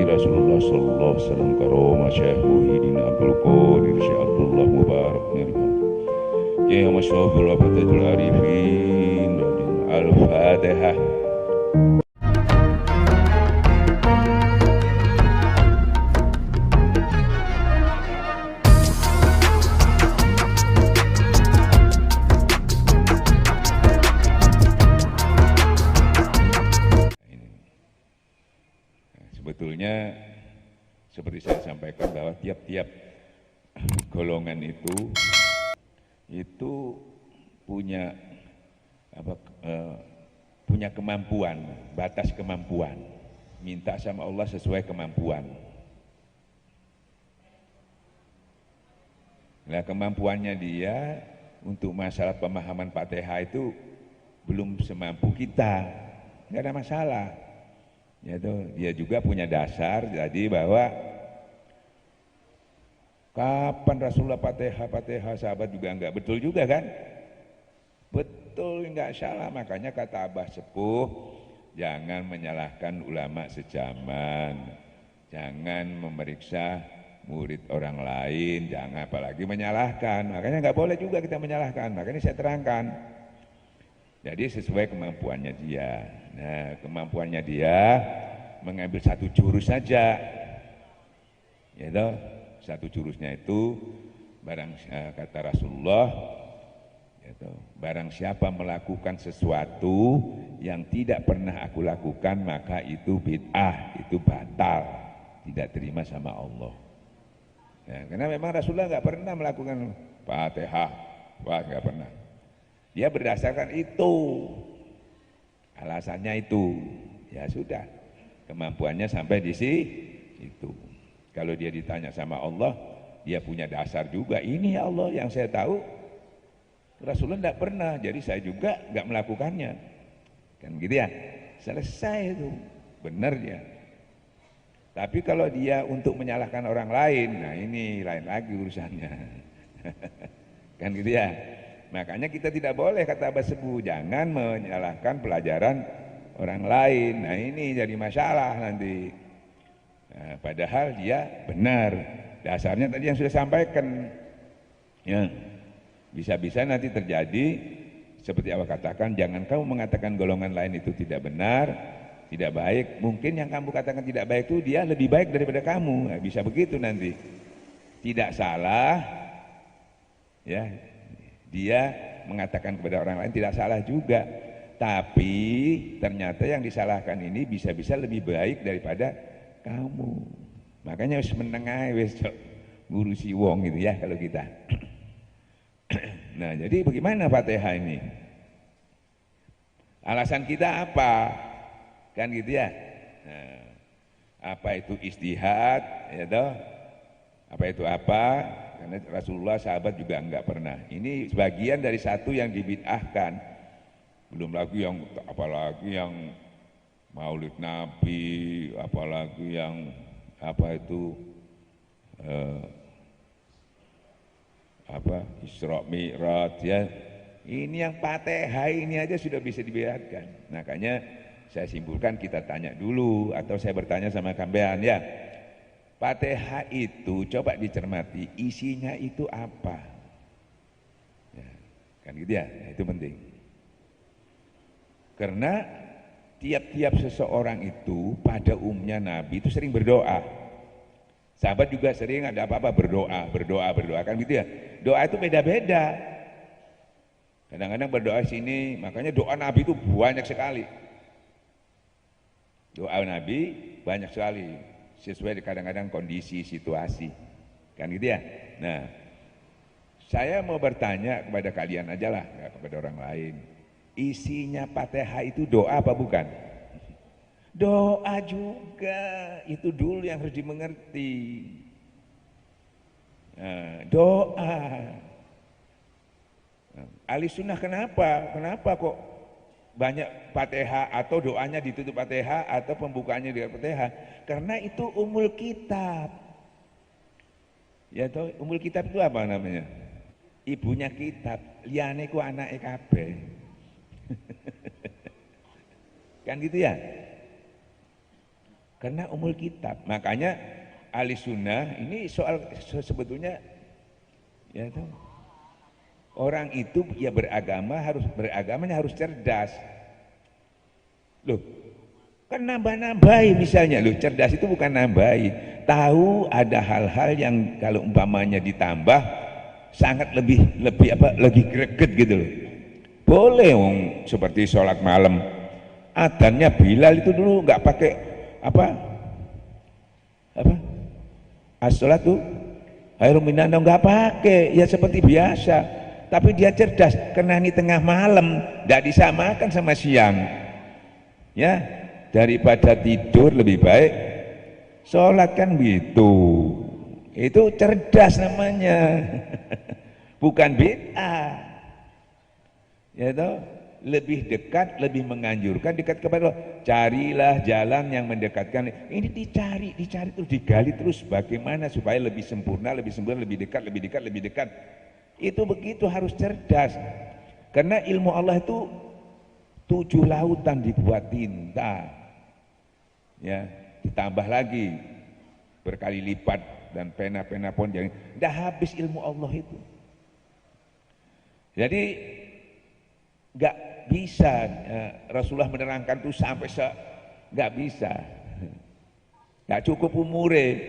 Rasulullah sallallahu alaihi wasallam karoma Syekh Muhyiddin Abdul Qadir Syekh Abdullah Mubarak Nirman Ya Masyaful Abadatul Arifin Al-Fatihah. Sebetulnya seperti saya sampaikan bahwa tiap-tiap golongan itu punya punya kemampuan, batas kemampuan. Minta sama Allah sesuai kemampuan. Nah, kemampuannya dia untuk masalah pemahaman Fatihah itu belum semampu kita. Enggak ada masalah. Yaitu dia juga punya dasar jadi bahwa kapan Rasulullah Fatihah sahabat juga enggak betul juga kan? Betul, enggak salah. Makanya kata Abah Sepuh, jangan menyalahkan ulama sejaman, jangan memeriksa murid orang lain, jangan apalagi menyalahkan. Makanya enggak boleh juga kita menyalahkan. Makanya saya terangkan. Jadi sesuai kemampuannya dia. Nah, kemampuannya dia mengambil satu jurus saja. Yaitu satu jurusnya itu kata Rasulullah, yaitu barang siapa melakukan sesuatu yang tidak pernah aku lakukan maka itu bid'ah, itu batal, tidak terima sama Allah. Ya, karena memang Rasulullah nggak pernah melakukan Fatihah, nggak pernah. Dia berdasarkan itu, alasannya itu, ya sudah, kemampuannya sampai di situ. Kalau dia ditanya sama Allah, dia punya dasar juga. Ini ya Allah yang saya tahu, Rasulullah tidak pernah, jadi saya juga nggak melakukannya, kan gitu ya. Selesai itu, benar dia. Tapi kalau dia untuk menyalahkan orang lain, nah ini lain lagi urusannya, kan gitu ya. Makanya kita tidak boleh, kata Abah Sepuh, jangan menyalahkan pelajaran orang lain. Nah ini jadi masalah nanti. Nah, padahal dia benar, dasarnya tadi yang sudah sampaikan. Ya, bisa-bisa nanti terjadi seperti Abah katakan, jangan kamu mengatakan golongan lain itu tidak benar, tidak baik. Mungkin yang kamu katakan tidak baik itu dia lebih baik daripada kamu. Nah, bisa begitu nanti. Tidak salah, ya. Dia mengatakan kepada orang lain tidak salah juga, tapi ternyata yang disalahkan ini bisa-bisa lebih baik daripada kamu. Makanya harus menengah, wis ngurusi wong gitu ya kalau kita. Nah, jadi bagaimana Fatihah ini? Alasan kita apa? Kan gitu ya. Nah, apa itu istihad, ya toh? Apa itu apa? Karena Rasulullah sahabat juga enggak pernah. Ini sebagian dari satu yang dibid'ahkan. Belum lagi yang apalagi yang Maulid Nabi, apalagi yang apa itu Isra Mi'raj ya. Ini yang Fatihah ini aja sudah bisa dibiarkan. Makanya saya simpulkan kita tanya dulu atau saya bertanya sama kambean ya. Fatihah itu coba dicermati isinya itu apa? Ya, kan gitu ya, nah, itu penting. Karena tiap-tiap seseorang itu pada umumnya Nabi itu sering berdoa. Sahabat juga sering ada apa-apa berdoa kan gitu ya. Doa itu beda-beda. Kadang-kadang berdoa sini, makanya doa Nabi itu banyak sekali. Doa Nabi banyak sekali. Sesuai kadang-kadang kondisi, situasi, kan gitu ya. Nah, saya mau bertanya kepada kalian aja lah, nggak kepada orang lain. Isinya Fatihah itu doa apa bukan? Doa juga, itu dulu yang harus dimengerti. Nah, doa. Nah, Ahli Sunnah kenapa? Kenapa kok banyak Fatihah atau doanya ditutup Fatihah atau pembukaannya dengan Fatihah? Karena itu umul kitab. Ya toh, umul kitab itu apa namanya? Ibunya kitab, liyane ku anake kabeh. Kan gitu ya? Karena umul kitab. Makanya ahli sunnah ini soal sebetulnya ya tahu. Orang itu ya beragamanya harus cerdas. Loh, kan nambah-nambahi misalnya. Loh, cerdas itu bukan nambahi. Tahu ada hal-hal yang kalau umpamanya ditambah sangat lebih greget gitu loh. Boleh seperti sholat malam. Adzannya Bilal itu dulu nggak pakai apa as-sholatu khairum minan naum, nggak pakai, ya seperti biasa. Tapi dia cerdas, karena ini tengah malam, tidak disamakan sama siang. Ya, daripada tidur lebih baik sholat, kan gitu. Itu cerdas namanya. Bukan bid'ah. Ya toh, lebih dekat, lebih menganjurkan dekat kepada Allah. Carilah jalan yang mendekatkan. Ini dicari terus, digali terus bagaimana supaya lebih sempurna, lebih dekat. Itu begitu, harus cerdas. Karena ilmu Allah itu 7 lautan dibuat tinta. Ya, ditambah lagi berkali lipat dan pena-pena pun jangan. Tidak habis ilmu Allah itu. Jadi nggak bisa Rasulullah menerangkan itu sampai nggak bisa, nggak cukup umure.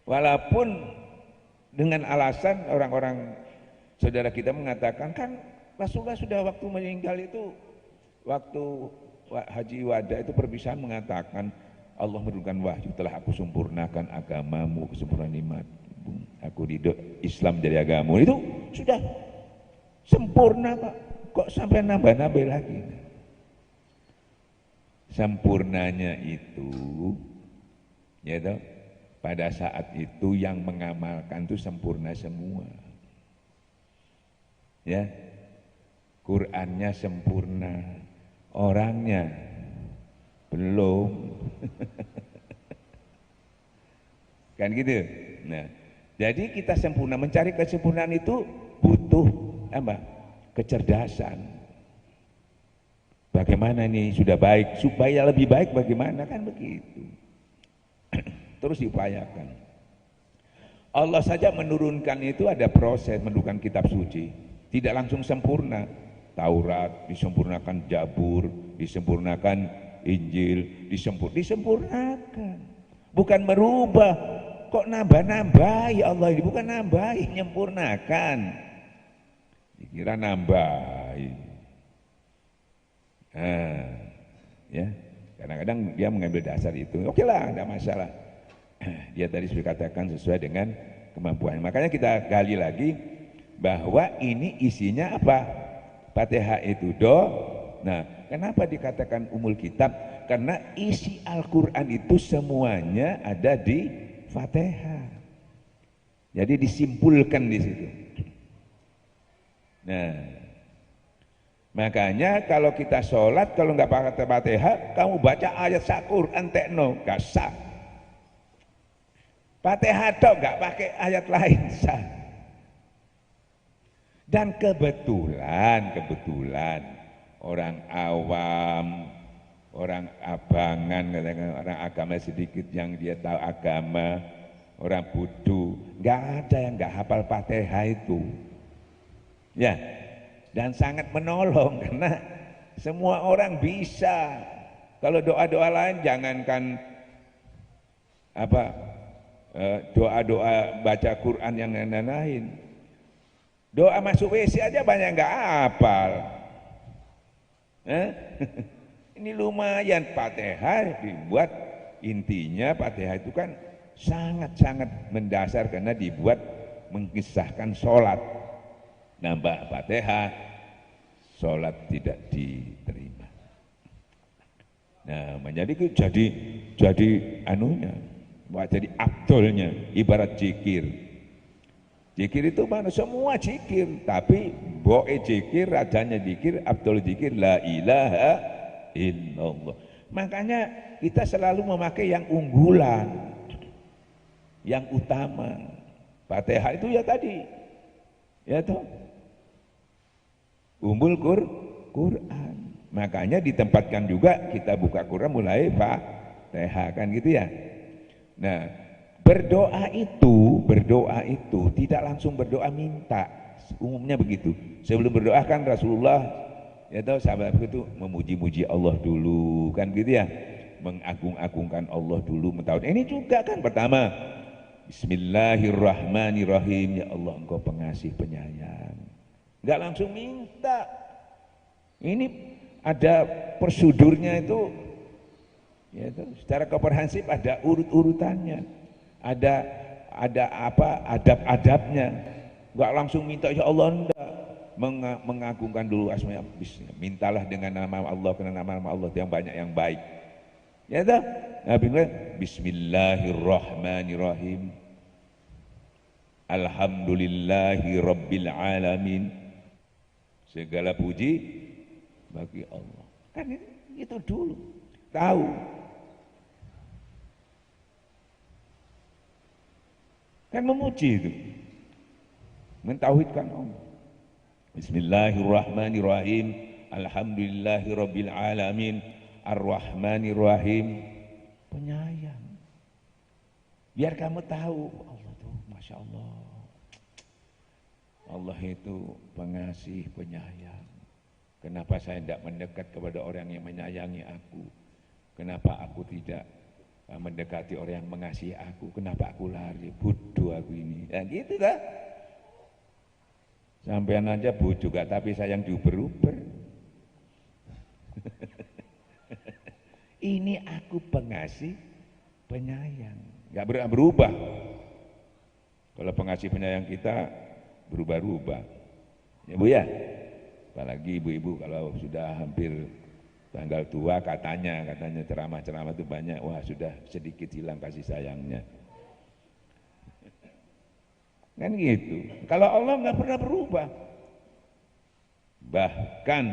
Walaupun dengan alasan orang-orang saudara kita mengatakan, kan Rasulullah sudah waktu meninggal itu, waktu haji wada itu perpisahan, mengatakan Allah memberikan wahyu, telah aku sempurnakan agamamu, kesempurnaan iman, aku ridho Islam jadi agamamu. Itu sudah sempurna kok sampai nambah-nambah lagi. Sempurnanya itu ya toh, pada saat itu yang mengamalkan itu sempurna semua. Ya, Qur'annya sempurna, orangnya belum. Kan gitu. Nah, jadi kita sempurna, mencari kesempurnaan itu butuh apa? Kecerdasan. Bagaimana ini sudah baik, supaya lebih baik bagaimana, kan begitu. Terus diupayakan. Allah saja menurunkan itu ada proses, menurunkan kitab suci. Tidak langsung sempurna. Taurat disempurnakan, Zabur disempurnakan, Injil disempurnakan. Bukan merubah. Kok nambah-nambah ya Allah ini? Bukan nambah, menyempurnakan. Dikira nambah. Nah, ya. Kadang-kadang dia mengambil dasar itu. Oke lah, tidak masalah. Dia tadi sudah katakan sesuai dengan kemampuan. Makanya kita gali lagi bahwa ini isinya apa? Fatihah itu do. Nah, kenapa dikatakan umul kitab? Karena isi Al-Quran itu semuanya ada di Fatihah. Jadi disimpulkan di situ. Nah, makanya kalau kita sholat, kalau nggak pakai Fatihah, kamu baca ayat Al-Quran tekno, gak sah. Fatihah tok, nggak pakai ayat lain, sah. Dan kebetulan orang awam, orang abangan, orang agama sedikit yang dia tahu agama, orang bodoh, nggak ada yang nggak hafal Fatihah itu. Ya, dan sangat menolong karena semua orang bisa. Kalau doa-doa lain, jangankan apa doa-doa baca Quran yang lain, doa masuk WC aja banyak nggak hafal. Ini lumayan. Fatihah dibuat, intinya Fatihah itu kan sangat-sangat mendasar karena dibuat mengisahkan sholat. Nambah Fatihah, sholat tidak diterima. Nah, jadi anunya, jadi abdolnya, ibarat zikir. Zikir itu mana? Semua zikir, tapi boe zikir, rajanya zikir, abdul zikir, la ilaha illallah. Makanya kita selalu memakai yang unggulan, yang utama. Fatihah itu ya tadi, ya toh, ummul Quran. Makanya ditempatkan juga kita buka Quran mulai Fatihah kan gitu ya. Nah, berdoa itu tidak langsung berdoa minta. Umumnya begitu. Sebelum berdoa kan Rasulullah ya tahu sahabat itu memuji-muji Allah dulu kan gitu ya. Mengagung-agungkan Allah dulu mentauhid. Ini juga kan pertama Bismillahirrahmanirrahim, ya Allah Engkau pengasih penyayang. Enggak langsung minta. Ini ada prosedurnya itu, ya itu secara komprehensif ada urut-urutannya, ada apa adab-adabnya. Enggak langsung minta ya Allah, enggak. Mengagungkan dulu asma, mintalah dengan nama Allah, karena nama Allah yang banyak yang baik. Ya toh? Nabi bilang Bismillahirrahmanirrahim. Alhamdulillahi Rabbil Alamin. Segala puji bagi Allah. Kan itu dulu. Tahu. Kan memuji itu. Mentauhidkan Allah. Bismillahirrahmanirrahim. Alhamdulillahi Rabbil Alamin. Ar-Rahmanirrahim. Penyayang. Biar kamu tahu Allah tuh Masya Allah. Allah itu pengasih, penyayang. Kenapa saya tidak mendekat kepada orang yang menyayangi aku? Kenapa aku tidak mendekati orang yang mengasihi aku? Kenapa aku lari? Bodoh aku ini. Ya gitu kan? Sampean aja bodoh juga, tapi sayang diuber-uber. Ini aku pengasih, penyayang. Gak berubah. Kalau pengasih penyayang kita berubah-ubah. Ya Bu ya? Apalagi ibu-ibu kalau sudah hampir tanggal tua katanya ceramah-ceramah itu banyak, wah sudah sedikit hilang kasih sayangnya. Kan gitu. Kalau Allah nggak pernah berubah. Bahkan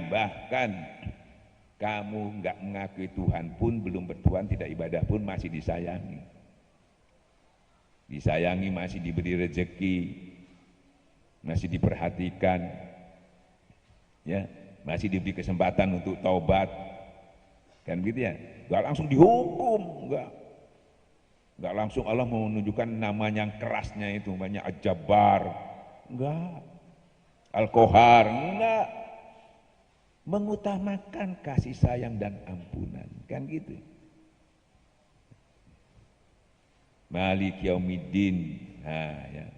kamu nggak mengakui Tuhan pun, belum bertuhan, tidak ibadah pun masih disayangi. Disayangi, masih diberi rezeki, masih diperhatikan, ya, masih diberi kesempatan untuk taubat, kan gitu ya. Nggak langsung dihukum, nggak langsung Allah menunjukkan namanya yang kerasnya itu, banyak Al-Jabbar, enggak, Al-Qahar, enggak, mengutamakan kasih sayang dan ampunan, kan gitu. Malik Yaumiddin, nah ya.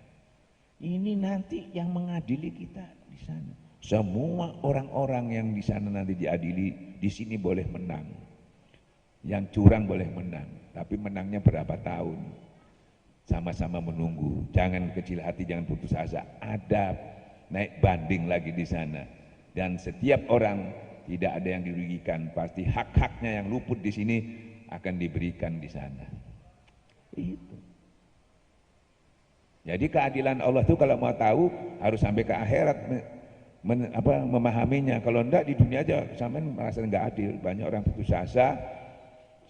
Ini nanti yang mengadili kita di sana. Semua orang-orang yang di sana nanti diadili, di sini boleh menang. Yang curang boleh menang, tapi menangnya berapa tahun? Sama-sama menunggu. Jangan kecil hati, jangan putus asa. Ada naik banding lagi di sana. Dan setiap orang tidak ada yang dirugikan, pasti hak-haknya yang luput di sini akan diberikan di sana. Itu. Jadi keadilan Allah itu kalau mau tahu harus sampai ke akhirat memahaminya. Kalau enggak di dunia aja sampai merasa enggak adil. Banyak orang putus asa,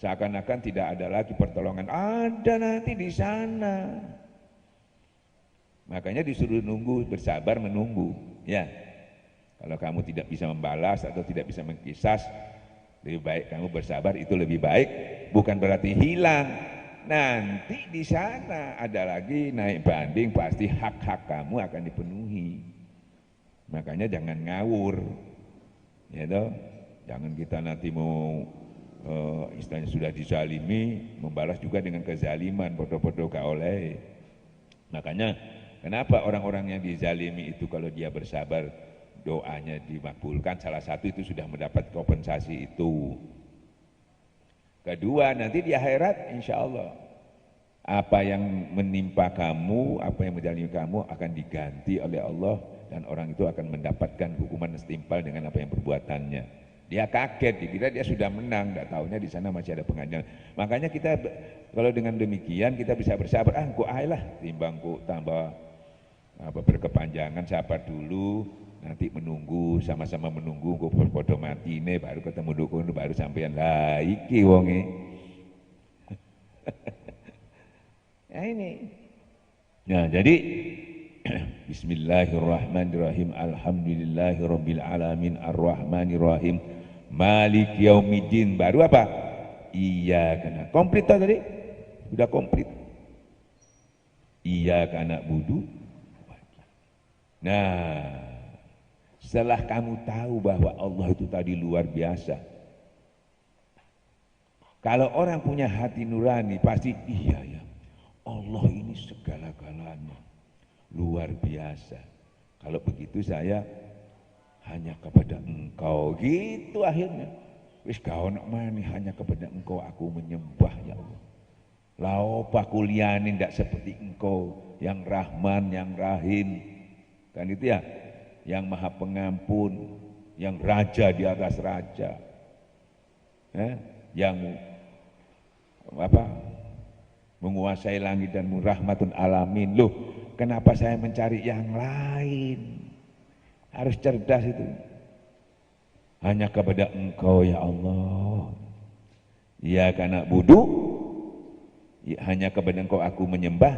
seakan-akan tidak ada lagi pertolongan. Ada nanti di sana. Makanya disuruh nunggu, bersabar menunggu. Ya, kalau kamu tidak bisa membalas atau tidak bisa mengkisas, lebih baik kamu bersabar, itu lebih baik. Bukan berarti hilang. Nanti di sana ada lagi naik banding, pasti hak-hak kamu akan dipenuhi. Makanya jangan ngawur, ya toh. Jangan kita nanti mau istilahnya sudah dizalimi, membalas juga dengan kezaliman, bodoh-bodoh gak oleh. Makanya kenapa orang-orang yang dizalimi itu kalau dia bersabar doanya dimakbulkan, salah satu itu sudah mendapat kompensasi itu. Kedua, nanti di akhirat insya Allah apa yang menimpa kamu, apa yang menjalani kamu akan diganti oleh Allah, dan orang itu akan mendapatkan hukuman setimpal dengan apa yang perbuatannya. Dia kaget, dikira dia sudah menang, tidak tahunya di sana masih ada pengadilan. Makanya kita kalau dengan demikian kita bisa bersabar, kok ayolah timbang kok tambah berkepanjangan, sabar dulu, nanti menunggu, sama-sama menunggu, kok podo mati ini baru ketemu dukun, baru sampean lah iki wonge. Ya ini. Nah, jadi Bismillahirrahmanirrahim. Alhamdulillahirabbil alamin arrahmanirrahim Malik Yaumiddin, baru apa? Iyyaka. Komplit tadi? Sudah komplit. Iyyaka na'budu. Nah, setelah kamu tahu bahwa Allah itu tadi luar biasa. Kalau orang punya hati nurani pasti iya ya. Allah ini segala-galanya. Luar biasa. Kalau begitu saya hanya kepada Engkau, gitu akhirnya. Wis kau nak mani, hanya kepada Engkau aku menyembah ya Allah. Laopa kuliani ndak seperti Engkau yang Rahman, yang Rahim. Kan itu ya, yang Maha Pengampun, yang Raja di atas Raja, yang apa? Menguasai langit dan rahmatun alamin. Loh, kenapa saya mencari yang lain? Harus cerdas itu. Hanya kepada Engkau ya Allah. Iyyaka na'budu, hanya kepada Engkau aku menyembah.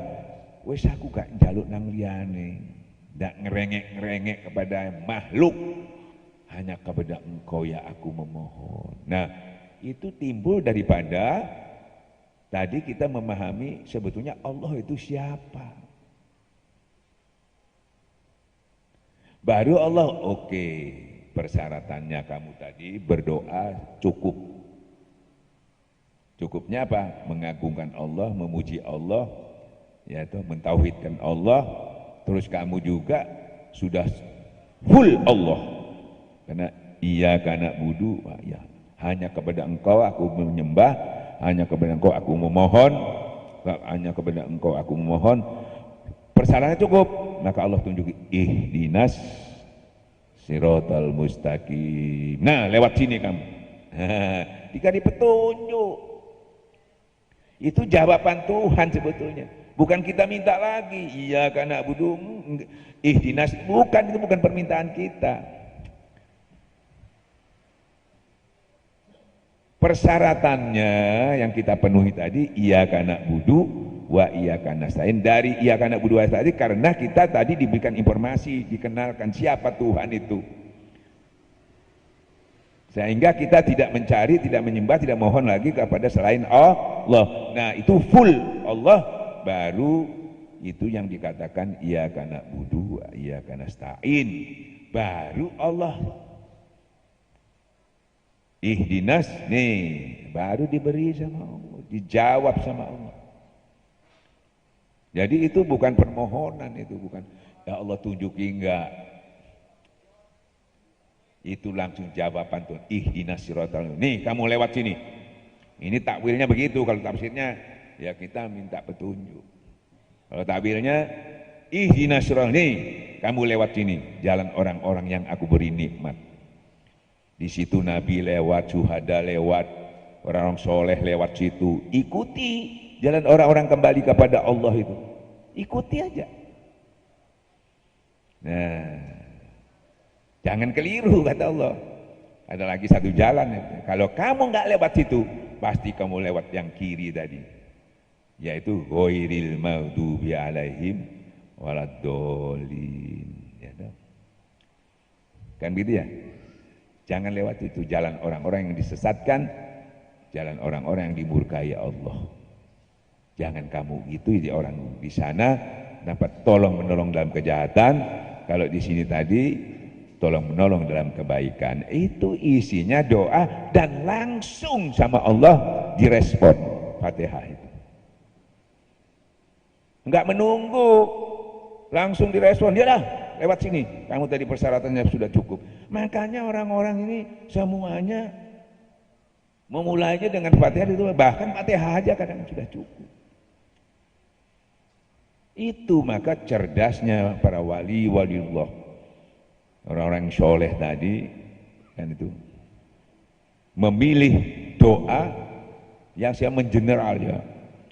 Wes aku gak njaluk nang liyane. Ndak ngerengek-ngerengek kepada makhluk. Hanya kepada Engkau ya aku memohon. Nah, itu timbul daripada tadi kita memahami sebetulnya Allah itu siapa. Baru Allah, oke, persyaratannya kamu tadi berdoa cukup. Cukupnya apa? Mengagungkan Allah, memuji Allah, yaitu mentauhidkan Allah. Terus kamu juga sudah full Allah. Karena iyyaka na'budu, ya, hanya kepada Engkau aku menyembah, hanya kepada Engkau aku memohon, hanya kepada Engkau aku memohon. Persyaratannya cukup, maka Allah tunjuki ihdinas siratal mustaqim. Nah, lewat sini kamu. Dikasih petunjuk. Itu jawaban Tuhan sebetulnya. Bukan kita minta lagi. Iyyaka na'budu ihdinas, bukan, itu bukan permintaan kita. Persyaratannya yang kita penuhi tadi iyyaka na'budu wa iyyaka nasta'in. Dari iyyaka na'budu wa tadi karena kita tadi diberikan informasi, dikenalkan siapa Tuhan itu. Sehingga kita tidak mencari, tidak menyembah, tidak mohon lagi kepada selain Allah. Nah, itu full Allah, baru itu yang dikatakan iyyaka na'budu wa iyyaka nasta'in. Baru Allah ihdinas, nih baru diberi sama Allah, dijawab sama Allah. Jadi itu bukan permohonan, itu bukan ya Allah tunjuki, enggak. Itu langsung jawaban Tuhan, ihdinas siratal. Nih kamu lewat sini. Ini takwilnya begitu, kalau tafsirnya ya kita minta petunjuk. Kalau takwilnya ihdinas siratal, nih kamu lewat sini, jalan orang-orang yang aku beri nikmat. Di situ Nabi lewat, syuhada lewat, orang-orang soleh lewat situ. Ikuti jalan orang-orang kembali kepada Allah itu. Ikuti aja. Nah, jangan keliru kata Allah. Ada lagi satu jalan. Kalau kamu nggak lewat situ, pasti kamu lewat yang kiri tadi. Yaitu ghairil maghdubi alaihim waladdallin. Ya, kan gitu ya? Jangan lewat itu, jalan orang-orang yang disesatkan, jalan orang-orang yang dimurkai Allah. Jangan kamu itu di orang di sana dapat tolong menolong dalam kejahatan, kalau di sini tadi tolong menolong dalam kebaikan. Itu isinya doa dan langsung sama Allah direspon Fatihah itu. Enggak menunggu, langsung direspon. Ya dah, lewat sini. Kamu tadi persyaratannya sudah cukup. Makanya orang-orang ini semuanya memulainya dengan Fatihah itu, bahkan Fatihah aja kadang sudah cukup. Itu maka cerdasnya para waliullah, orang-orang soleh tadi kan itu memilih doa yang saya mengeneral ya,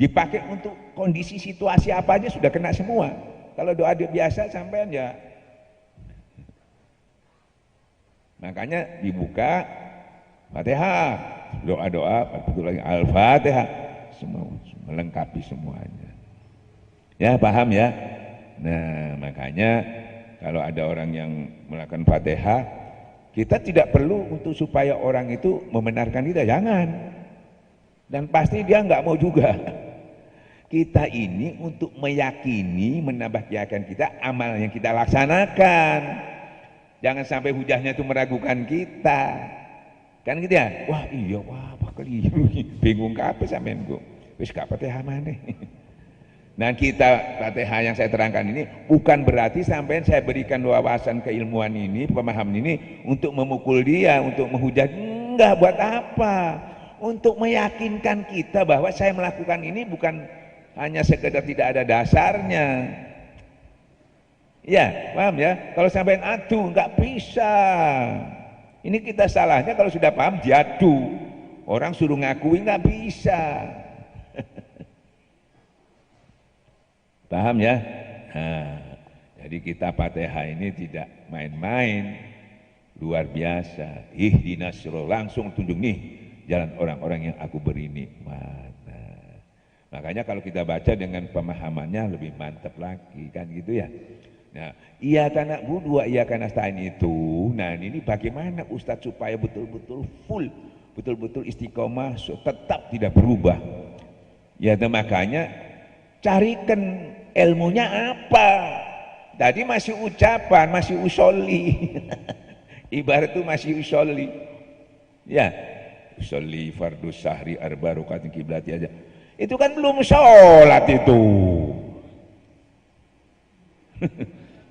dipakai untuk kondisi situasi apa aja sudah kena semua. Kalau doa biasa sampean ya, makanya dibuka Fatihah, doa-doa betul lagi Al-Fatihah, semua melengkapi semuanya. Ya, paham ya? Nah, makanya kalau ada orang yang melakukan Fatihah Kita tidak perlu untuk supaya orang itu membenarkan kita, jangan. Dan pasti dia nggak mau juga. Kita ini untuk meyakini, menambah keyakinan kita, amal yang kita laksanakan. Jangan sampai hujahnya itu meragukan kita. Kan gitu ya? Wah iya, wah keliru. Bingung kapan sampean kok. Wis gak Fatihah maneh. Nah kita Fatihah yang saya terangkan ini bukan berarti sampai saya berikan wawasan keilmuan ini, pemahaman ini untuk memukul dia, untuk menghujat. Enggak, buat apa? Untuk meyakinkan kita bahwa saya melakukan ini bukan hanya sekedar tidak ada dasarnya. Ya, paham ya? Kalau sampai aduh enggak bisa. Ini kita salahnya kalau sudah paham jadu. Orang suruh ngakui enggak bisa. Paham ya? Nah, jadi kita Fatihah ini tidak main-main, luar biasa. Ihdinas sirol, langsung tunjuk nih jalan orang-orang yang aku beri nikmat. Nah, makanya kalau kita baca dengan pemahamannya lebih mantap lagi, kan gitu ya. Nah, iyyaka na'budu wa iyyaka nasta'in itu, nah ini bagaimana Ustadz supaya betul-betul full, betul-betul istiqomah, tetap tidak berubah. Ya, makanya carikan ilmunya apa. Tadi masih ucapan, masih usolli. Ibarat itu masih usolli. Ya, usolli fardus sahri arba rakaat kiblati aja. Itu kan belum sholat itu.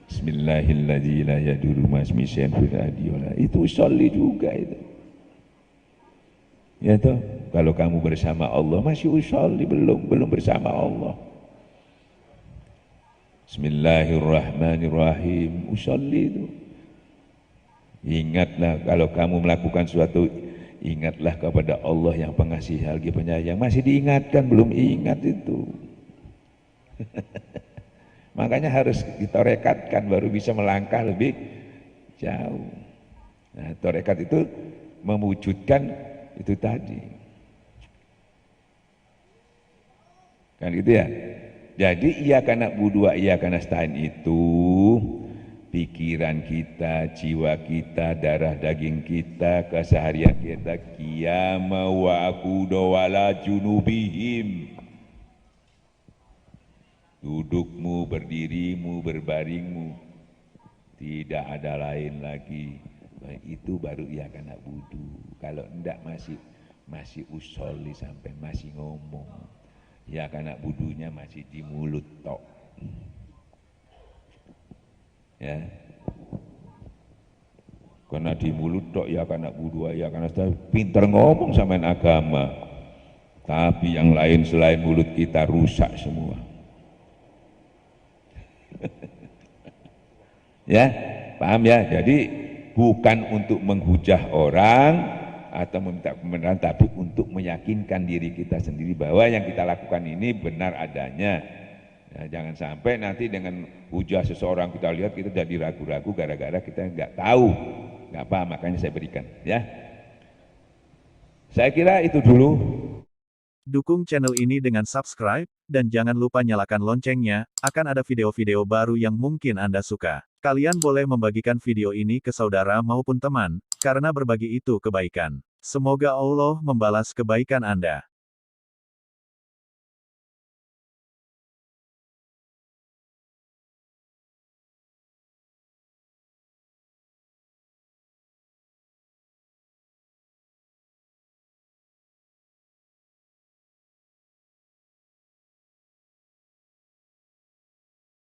Bismillahirrahmanirrahim la yadurru ma'asmi syai'un fil ardi wala. Itu usolli juga itu. Ya toh, kalau kamu bersama Allah masih usolli, belum bersama Allah. Bismillahirrahmanirrahim, usolli itu. Ingatlah kalau kamu melakukan suatu, ingatlah kepada Allah yang pengasih lagi penyayang. Masih diingatkan, belum ingat itu. Makanya harus ditorekatkan baru bisa melangkah lebih jauh. Nah, torekat itu mewujudkan itu tadi. Kan gitu ya? Jadi iyyaka na'budu wa iyyaka nasta'in itu pikiran kita, jiwa kita, darah daging kita, keseharian kita qiyama wa aqudu wala junubihim. Dudukmu, berdirimu, berbaringmu, tidak ada lain lagi. Nah, itu baru iyyaka na'budu. Kalau enggak masih usolli sampai masih ngomong. Ya karena budunya masih di mulut tok. Ya. Karena di mulut tok ya karena budu ya karena pinter ngomong samain agama. Tapi yang lain selain mulut kita rusak semua. Ya, paham ya? Jadi bukan untuk menghujah orang atau meminta kebenaran, tapi untuk meyakinkan diri kita sendiri bahwa yang kita lakukan ini benar adanya. Ya, jangan sampai nanti dengan hujah seseorang kita lihat kita jadi ragu-ragu gara-gara kita nggak tahu, nggak paham, makanya saya berikan. Ya, saya kira itu dulu. Dukung channel ini dengan subscribe, dan jangan lupa nyalakan loncengnya, akan ada video-video baru yang mungkin Anda suka. Kalian boleh membagikan video ini ke saudara maupun teman, karena berbagi itu kebaikan. Semoga Allah membalas kebaikan Anda.